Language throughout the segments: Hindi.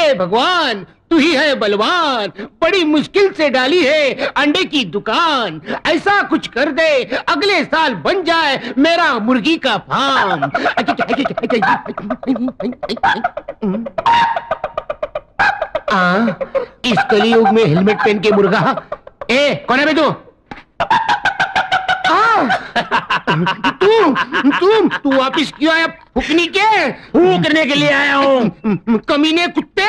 हे भगवान, तू ही है बलवान, बड़ी मुश्किल से डाली है अंडे की दुकान। ऐसा कुछ कर दे अगले साल बन जाए मेरा मुर्गी का फार्म। इस कलयुग में हेलमेट पहन के मुर्गा। कौन है बे तू? तू वापिस क्यों आया? फूकनी के फूकने के लिए आया हूँ। कमीने कुत्ते।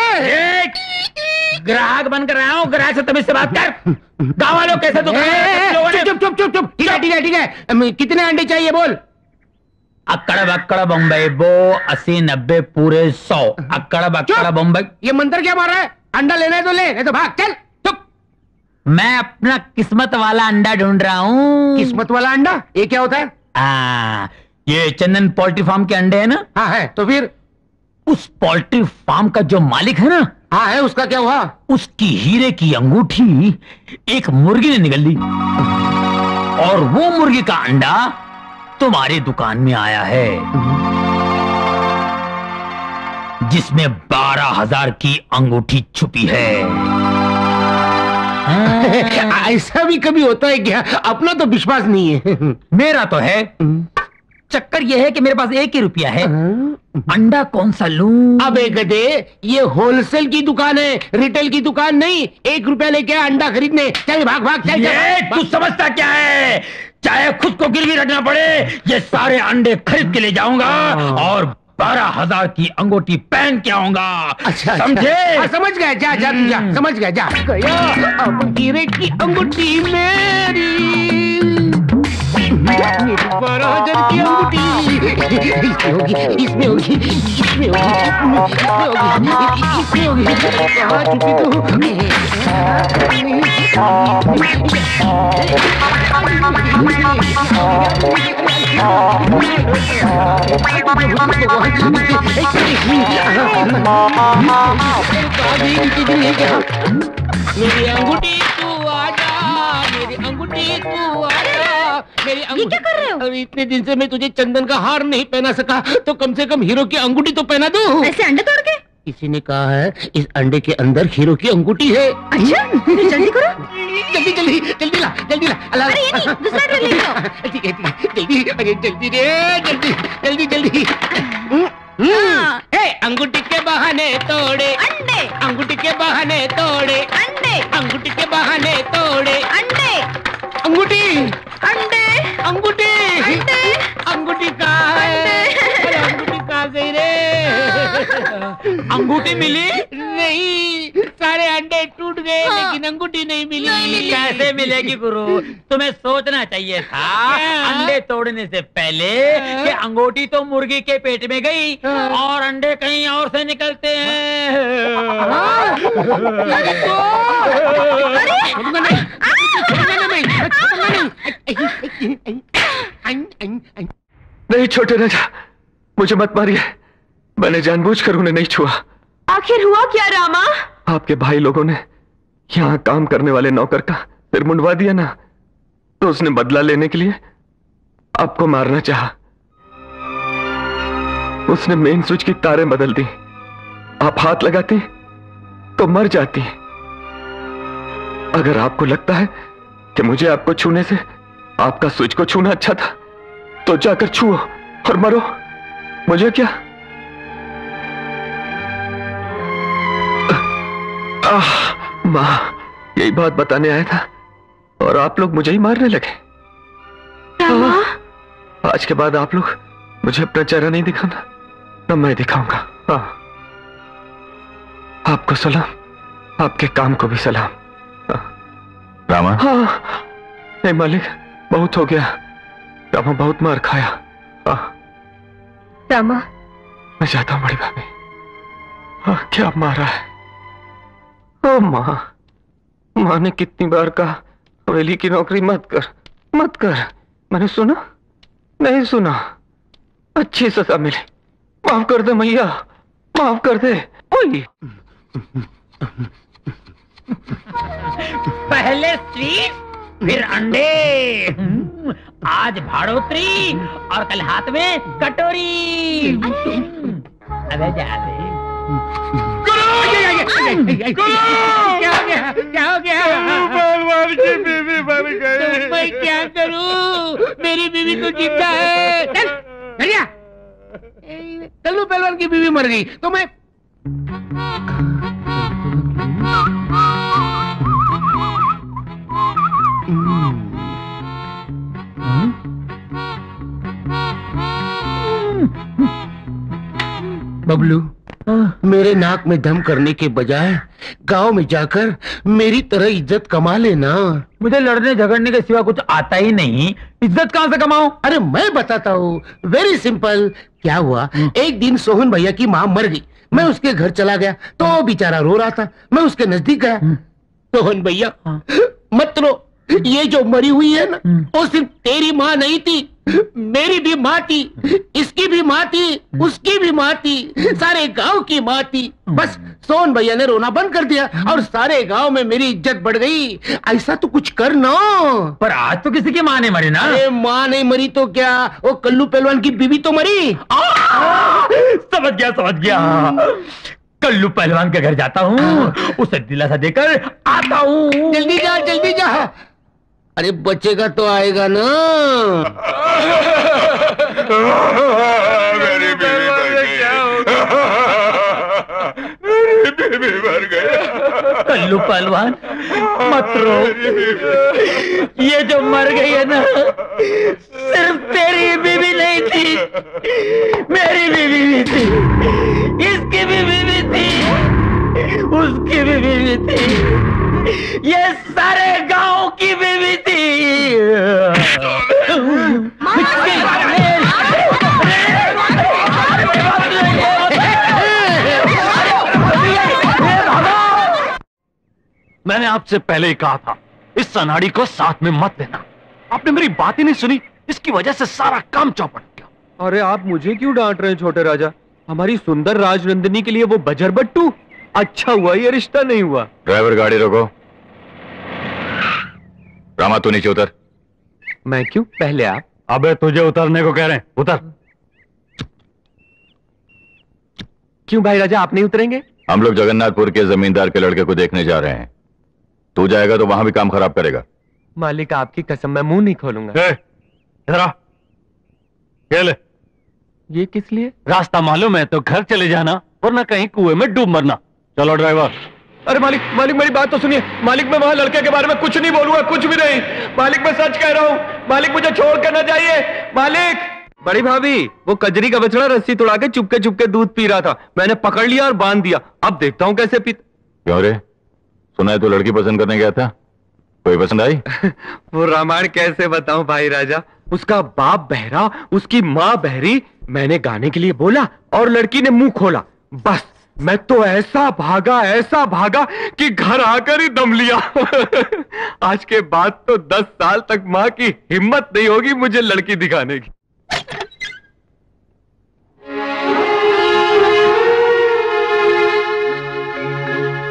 ग्राहक बनकर आया हूँ, ग्राहक से तमीज से बात कर। गाँव वालों कैसे तो चुप चुप चुप चुप। ठीक है ठीक है ठीक है, कितने अंडे चाहिए बोल? अक्कड़ बक्कड़ बम्बई बो 80 90 पूरे 100। अक्कड़ बक्कड़ बम्बई। ये मंत्र क्या मार रहा है? अंडा लेना है तो ले, नहीं तो भाग चल। चुप। मैं अपना किस्मत वाला अंडा ढूंढ रहा हूँ। किस्मत वाला अंडा? ये क्या होता है? ये चंदन पोल्ट्री फार्म के अंडे है ना? हाँ है। तो फिर उस पोल्ट्री फार्म का जो मालिक है ना? हाँ है। उसका क्या हुआ? उसकी हीरे की अंगूठी एक मुर्गी ने निगल ली और वो मुर्गी का अंडा तुम्हारी दुकान में आया है, जिसमें 12,000 की अंगूठी छुपी है। ऐसा भी कभी होता है क्या? अपना तो विश्वास नहीं है। मेरा तो है। चक्कर यह है कि मेरे पास 1 ही रुपया है। अंडा कौन सा लूं? अबे गधे, ये होलसेल की दुकान है, रिटेल की दुकान नहीं। 1 रुपया लेके अंडा खरीदने। चल भाग भाग चल। तू समझता क्या है? चाहे खुद को गिरवी रखना पड़े, ये सारे अंडे खरीद के ले जाऊंगा और 12,000 की अंगूठी पहन के आऊंगा। अच्छा समझे? समझ गया। जा जा तू जा, समझ गया। जा गया। अब हीरे की अंगूठी मेरी 12,000 की अंगूठी इसमें होगी, इसमें होगी, इसमें होगी, इसमें होगी। कहाँ छुपी तू? मेरी अंगूठी तू आजा, मेरी अंगूठी तू आजा, मेरी अंगूठी। क्या कर रहे हो? अरे इतने दिन से मैं तुझे चंदन का हार नहीं पहना सका, तो कम से कम हीरो की अंगूठी तो पहना दूं। ऐसे अंडे तोड़ के? किसी ने कहा है इस अंडे के अंदर हीरो की अंगूठी है। अच्छा, फिर जल्दी करो। जल्दी जल्दी जल्दी ला, जल्दी ला। अरे ये नहीं, दूसरा अंडा ले लो। ठीक है जल्दी। अरे जल्दी रे, जल्दी जल्दी जल्दी। अंगूठी के बहाने तोड़े अंडे, अंगूठी के बहाने तोड़े अंडे, अंगूठी के बहाने तोड़े अंडे, अंगूठी, अंडे, अंगूठी, अंडे, अंगूठी कहाँ है? अरे अंगूठी कहाँ गई रे? अंगूठी मिली नहीं, सारे अंडे टूट गए। हाँ। लेकिन अंगूठी नहीं मिली। कैसे मिलेगी गुरु? तुम्हें सोचना चाहिए था अंडे तोड़ने से पहले कि अंगूठी तो मुर्गी के पेट में गई और अंडे कहीं और से निकलते हैं। नहीं छोटे राजा, मुझे मत मारिए। मैंने जानबूझकर उन्हें नहीं छुआ। आखिर हुआ क्या रामा? आपके भाई लोगों ने यहाँ काम करने वाले नौकर का सिर मुंडवा दिया ना, तो उसने बदला लेने के लिए आपको मारना चाहा। उसने मेन स्विच की तारें बदल दी। आप हाथ लगाती तो मर जाती। अगर आपको लगता है कि मुझे आपको छूने से आपका स्विच को छूना अच्छा था, तो जाकर छुओ और मरो। मुझे क्या? मां, यही बात बताने आया था और आप लोग मुझे ही मारने लगे। आज के बाद आप लोग मुझे अपना चेहरा नहीं दिखाना, न मैं दिखाऊंगा। हाँ, आपको सलाम, आपके काम को भी सलाम। रामा? हाँ, नहीं मालिक, बहुत हो गया। रामा बहुत मार खाया। हाँ, रामा, मैं जाता हूँ बड़ी भाभी। हाँ, क्या मारा है? ओ माँ, माँ ने कितनी बार कहा हवेली की नौकरी मत कर, मत कर। मैंने सुना? नहीं सुना। अच्छी सजा मिली। माफ कर दे मैया, माफ कर दे। ओए, पहले स्वीट, फिर अंडे, आज भाड़ोत्री और कल हाथ में कटोरी। अबे जा क्या हो गया? क्या हो गया? पहलवान की बीवी मर गई। तो मैं क्या करूं? मेरी बीवी तो जिंदा है। चल चलिया। कल्लू पहलवान की बीवी मर गई तो मैं बबलू, मेरे नाक में दम करने के बजाय गांव में जाकर मेरी तरह इज्जत कमा लेना। मुझे लड़ने झगड़ने के सिवा कुछ आता ही नहीं, इज्जत कहाँ से कमाऊं? अरे मैं बताता हूँ, वेरी सिंपल। क्या हुआ, एक दिन सोहन भैया की माँ मर गई। मैं उसके घर चला गया तो वो बेचारा रो रहा था। मैं उसके नजदीक गया। सोहन भैया मत रो, ये जो मरी हुई है ना, वो सिर्फ तेरी माँ नहीं थी, मेरी भी माँ थी, इसकी भी माँ थी, उसकी भी माँ थी, सारे गांव की माँ थी। बस सोहन भैया ने रोना बंद कर दिया और सारे गांव में मेरी इज्जत बढ़ गई। ऐसा तो कुछ कर ना। पर आज तो किसी की माँ नहीं मरी ना। अरे माँ नहीं मरी तो क्या, वो कल्लू पहलवान की बीवी तो मरी। समझ गया। कल्लू पहलवान के घर जाता हूँ, उसे दिलासा देकर आता हूँ। जल्दी जा। अरे बचेगा तो आएगा ना। मेरी बीवी मर गई। कल्लू पहलवान मत रो, ये जो मर गई है ना, सिर्फ तेरी बीवी नहीं थी, मेरी बीवी भी थी, इसकी भी बीवी थी, उसकी भी बीवी थी, ये सारे गांव की बीवी थी। मैंने आपसे पहले ही कहा था, इस सनाड़ी को साथ में मत लेना। आपने मेरी बात ही नहीं सुनी, इसकी वजह से सारा काम चौपट गया। अरे आप मुझे क्यों डांट रहे हैं छोटे राजा? हमारी सुंदर राजनंदिनी के लिए वो बजर बट्टू। अच्छा हुआ ये रिश्ता नहीं हुआ। ड्राइवर गाड़ी रोको। रामा तू नीचे उतर। मैं क्यों? पहले आप। अबे तुझे उतरने को कह रहे हैं, उतर। क्यों भाई राजा, आप नहीं उतरेंगे? हम लोग जगन्नाथपुर के जमींदार के लड़के को देखने जा रहे हैं। तू जाएगा तो वहां भी काम खराब करेगा। मालिक आपकी कसम, मैं मुंह नहीं खोलूंगा। इधर आ, ये ले। ये किस लिए? रास्ता मालूम है तो घर चले जाना, वरना कहीं कुएं में डूब मरना। चलो ड्राइवर। अरे मालिक मेरी बात तो सुनिए। मालिक मैं वहां लड़के के बारे में कुछ नहीं बोलूंगा, कुछ भी नहीं। मालिक मैं सच कह रहा हूँ। मालिक मुझे छोड़ कर ना जाइए। मालिक। बड़ी भाभी, वो कजरी का बछड़ा रस्सी तोड़ा के चुपके दूध पी रहा था। मैंने पकड़ लिया और बांध दिया। अब देखता हूँ कैसे पी। क्यों रे, सुना है तो लड़की पसंद करने गया था, कोई पसंद आई? वो रामायण कैसे बताऊं भाई राजा। उसका बाप बहरा, उसकी माँ बहरी। मैंने गाने के लिए बोला और लड़की ने मुंह खोला। बस मैं तो ऐसा भागा कि घर आकर ही दम लिया। आज के बाद तो 10 साल तक माँ की हिम्मत नहीं होगी मुझे लड़की दिखाने की।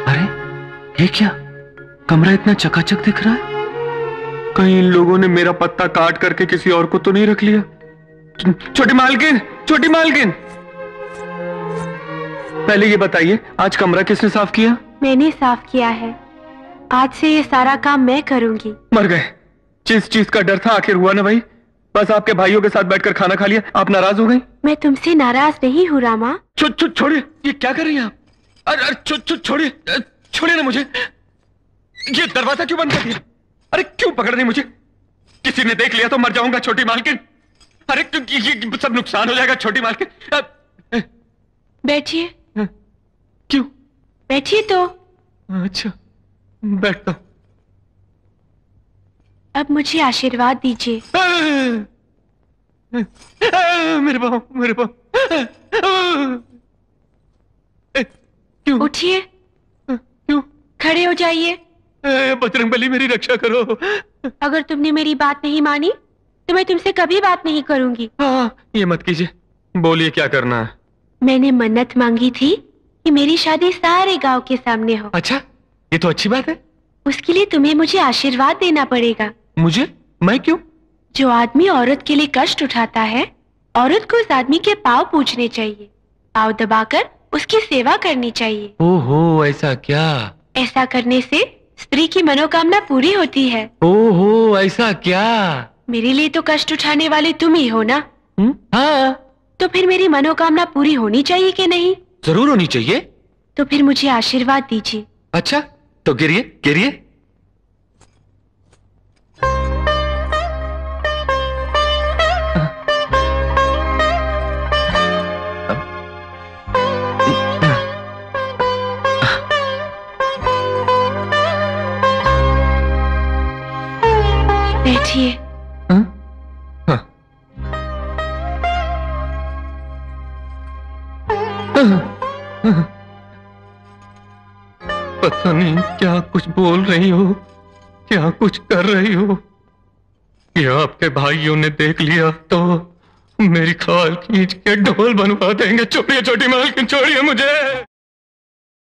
अरे ये क्या, कमरा इतना चकाचक दिख रहा है। कहीं इन लोगों ने मेरा पत्ता काट करके किसी और को तो नहीं रख लिया। छोटी मालकिन, पहले ये बताइए, आज कमरा किसने साफ किया? मैंने साफ किया है। आज से ये सारा काम मैं करूंगी। मर गए। जिस चीज का डर था आखिर हुआ ना भाई। बस आपके भाइयों के साथ बैठकर खाना खा लिया, आप नाराज हो गई? मैं तुमसे नाराज नहीं हूँ रामा। छोड़िए, ये क्या कर रही हैं आप? अरे छोड़िए ना मुझे। ये दरवाजा क्यों बंद कर दिया? अरे क्यों पकड़ रही मुझे? किसी ने देख लिया तो मर जाऊंगा छोटी मालकिन। अरे ये सब नुकसान हो जाएगा छोटी मालकिन। बैठिए। क्यों? बैठिए तो। अच्छा बैठता। अब मुझे आशीर्वाद दीजिए। मेरे पाँव। क्यों? उठिए। क्यों? खड़े हो जाइए। बजरंगबली मेरी रक्षा करो। अगर तुमने मेरी बात नहीं मानी तो मैं तुमसे कभी बात नहीं करूंगी। हाँ, ये मत कीजिए। बोलिए क्या करना है? मैंने मन्नत मांगी थी कि मेरी शादी सारे गांव के सामने हो। अच्छा, ये तो अच्छी बात है। उसके लिए तुम्हें मुझे आशीर्वाद देना पड़ेगा। मुझे? मैं क्यों? जो आदमी औरत के लिए कष्ट उठाता है, औरत को उस आदमी के पाँव पूजने चाहिए। पाँव दबाकर उसकी सेवा करनी चाहिए। ओहो, ऐसा क्या? ऐसा करने से स्त्री की मनोकामना पूरी होती है। ओहो, ऐसा क्या? मेरे लिए तो कष्ट उठाने वाले तुम ही हो ना? हाँ। तो फिर मेरी मनोकामना पूरी होनी चाहिए कि नहीं? जरूर होनी चाहिए। तो फिर मुझे आशीर्वाद दीजिए। अच्छा, तो गिरिए गिरिए। बैठिए। पता नहीं क्या कुछ बोल रही हो, क्या कुछ कर रही हो। ये आपके भाइयों ने देख लिया तो मेरी खाल खींच के ढोल बनवा देंगे। छोड़िए छोटी मालकिन, छोड़िए मुझे।